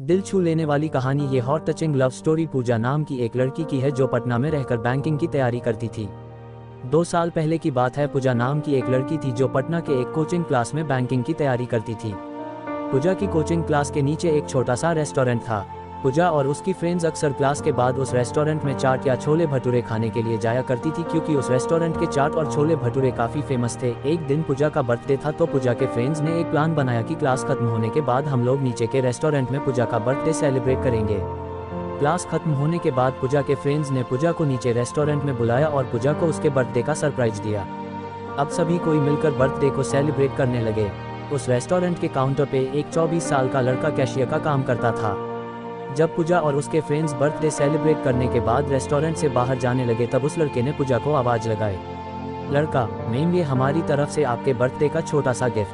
दिल छू लेने वाली कहानी ये हॉट टचिंग लव स्टोरी पूजा नाम की एक लड़की की है जो पटना में रहकर बैंकिंग की तैयारी करती थी। 2 साल पहले की बात है। पूजा नाम की एक लड़की थी जो पटना के एक कोचिंग क्लास में बैंकिंग की तैयारी करती थी। पूजा की कोचिंग क्लास के नीचे एक छोटा सा रेस्टोरेंट था। पूजा और उसकी फ्रेंड्स अक्सर क्लास के बाद उस रेस्टोरेंट में चाट या छोले भटूरे खाने के लिए जाया करती थी, क्योंकि उस रेस्टोरेंट के चाट और छोले भटूरे काफ़ी फेमस थे। एक दिन पूजा का बर्थडे था तो पूजा के फ्रेंड्स ने एक प्लान बनाया कि क्लास खत्म होने के बाद हम लोग नीचे के रेस्टोरेंट में पूजा का बर्थडे सेलिब्रेट करेंगे। क्लास खत्म होने के बाद पूजा के फ्रेंड्स ने पूजा को नीचे रेस्टोरेंट में बुलाया और पूजा को उसके बर्थडे का सरप्राइज दिया। अब सभी कोई मिलकर बर्थडे को सेलिब्रेट करने लगे। उस रेस्टोरेंट के काउंटर पे एक 24 साल का लड़का कैशियर का काम करता था। जब पूजा और उसके फ्रेंड्स बर्थडे सेलिब्रेट करने के बाद रेस्टोरेंट से बाहर जाने लगे तब उस लड़के ने पूजा को आवाज़ लगाई, लड़का, मैम ये हमारी तरफ से आपके बर्थडे का छोटा सा गिफ्ट।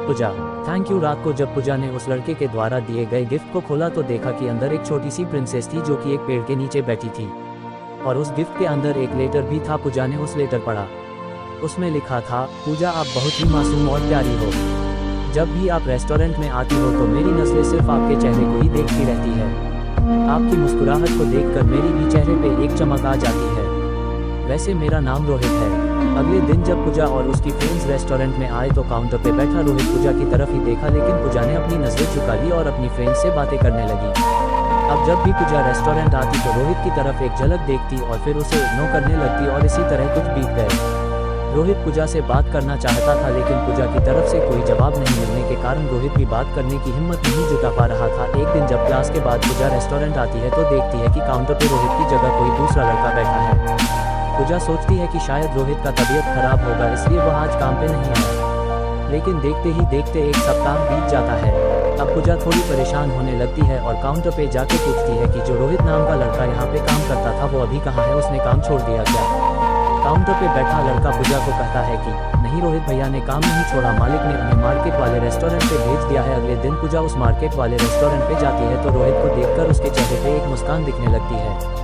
Puja, thank you. रात को जब पूजा ने उस लड़के के द्वारा दिए गए गिफ्ट को खोला तो देखा कि अंदर एक छोटी सी प्रिंसेस थी जो कि एक पेड़ के नीचे बैठी थी और उस गिफ्ट के अंदर एक लेटर भी था। पूजा ने उस लेटर पढ़ा। उसमें लिखा था, पूजा आप बहुत ही मासूम और प्यारी हो। जब भी आप रेस्टोरेंट में आती हो तो मेरी नज़रें सिर्फ आपके चेहरे को ही देखती रहती है। आपकी मुस्कुराहट को देखकर मेरी भी चेहरे पे एक चमक आ जाती है। वैसे मेरा नाम रोहित है। अगले दिन जब पूजा और उसकी फ्रेंड्स रेस्टोरेंट में आए तो काउंटर पे बैठा रोहित पूजा की तरफ ही देखा, लेकिन पूजा ने अपनी नज़रें झुका ली और अपनी फ्रेंड्स से बातें करने लगी। अब जब भी पूजा रेस्टोरेंट आती तो रोहित की तरफ एक झलक देखती और फिर उसे इग्नोर करने लगती और इसी तरह कुछ बीत गए। रोहित पूजा से बात करना चाहता था, लेकिन पूजा की तरफ से कोई जवाब नहीं मिलने के कारण रोहित भी बात करने की हिम्मत नहीं जुटा पा रहा था। एक दिन जब क्लास के बाद पूजा रेस्टोरेंट आती है तो देखती है कि काउंटर पर रोहित की जगह कोई दूसरा लड़का बैठा है। पूजा सोचती है कि शायद रोहित का तबीयत खराब होगा इसलिए वह आज काम पे नहीं आया, लेकिन देखते ही देखते एक सप्ताह बीत जाता है। अब पूजा थोड़ी परेशान होने लगती है और काउंटर पे जाके पूछती है कि जो रोहित नाम का लड़का यहाँ पे काम करता था वो अभी कहाँ है, उसने काम छोड़ दिया क्या? काउंटर पे बैठा लड़का पूजा को कहता है कि नहीं, रोहित भैया ने काम नहीं छोड़ा, मालिक ने उन्हें मार्केट वाले रेस्टोरेंट पे भेज दिया है। अगले दिन पूजा उस मार्केट वाले रेस्टोरेंट पे जाती है तो रोहित को देखकर उसके चेहरे पे एक मुस्कान दिखने लगती है।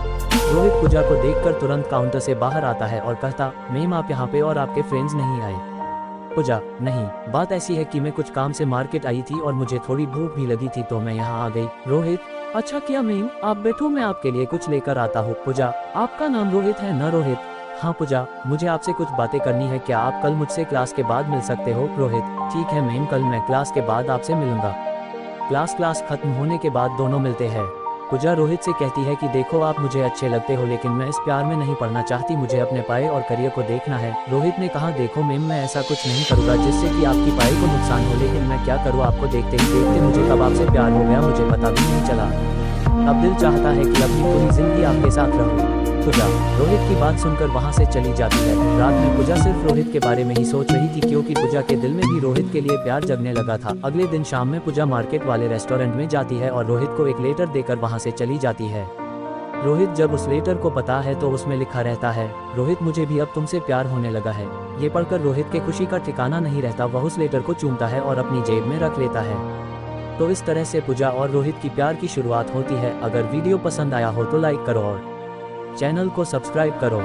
रोहित पूजा को देखकर तुरंत काउंटर से बाहर आता है और कहता, मैम आप यहाँ पे और आपके फ्रेंड्स नहीं आए? पूजा, नहीं, बात ऐसी है कि मैं कुछ काम से मार्केट आई थी और मुझे थोड़ी भूख भी लगी थी तो मैं यहाँ आ गई। रोहित, अच्छा किया मैम, आप बैठो, मैं आपके लिए कुछ लेकर आता हूँ। पूजा, आपका नाम रोहित है न? रोहित, हाँ पूजा, मुझे आपसे कुछ बातें करनी है, क्या आप कल मुझसे क्लास के बाद मिल सकते हो? रोहित, ठीक है मैम, कल मैं क्लास के बाद आपसे मिलूंगा। क्लास खत्म होने के बाद दोनों मिलते हैं। पूजा रोहित से कहती है कि देखो आप मुझे अच्छे लगते हो, लेकिन मैं इस प्यार में नहीं पड़ना चाहती, मुझे अपने पाए और करियर को देखना है। रोहित ने कहा, देखो मैम, मैं ऐसा कुछ नहीं करूँगा जिससे कि आपकी पाए को नुकसान हो, लेकिन मैं क्या करूँ, आपको देखते ही देखते मुझे कब आपसे प्यार हो गया मुझे पता भी नहीं चला। अब दिल चाहता है कि अपनी पूरी जिंदगी आपके साथ रहूं। पूजा रोहित की बात सुनकर वहां से चली जाती है। रात में पूजा सिर्फ रोहित के बारे में ही सोच रही थी, क्योंकि पूजा के दिल में भी रोहित के लिए प्यार जगने लगा था। अगले दिन शाम में पूजा मार्केट वाले रेस्टोरेंट में जाती है और रोहित को एक लेटर देकर वहां से चली जाती है। रोहित जब उस लेटर को पता है तो उसमें लिखा रहता है, रोहित मुझे भी अब तुमसे प्यार होने लगा है। ये पढ़कर रोहित के खुशी का ठिकाना नहीं रहता, वह उस लेटर को चूमता है और अपनी जेब में रख लेता है। तो इस तरह से पूजा और रोहित की प्यार की शुरुआत होती है। अगर वीडियो पसंद आया हो तो लाइक करो और चैनल को सब्सक्राइब करो।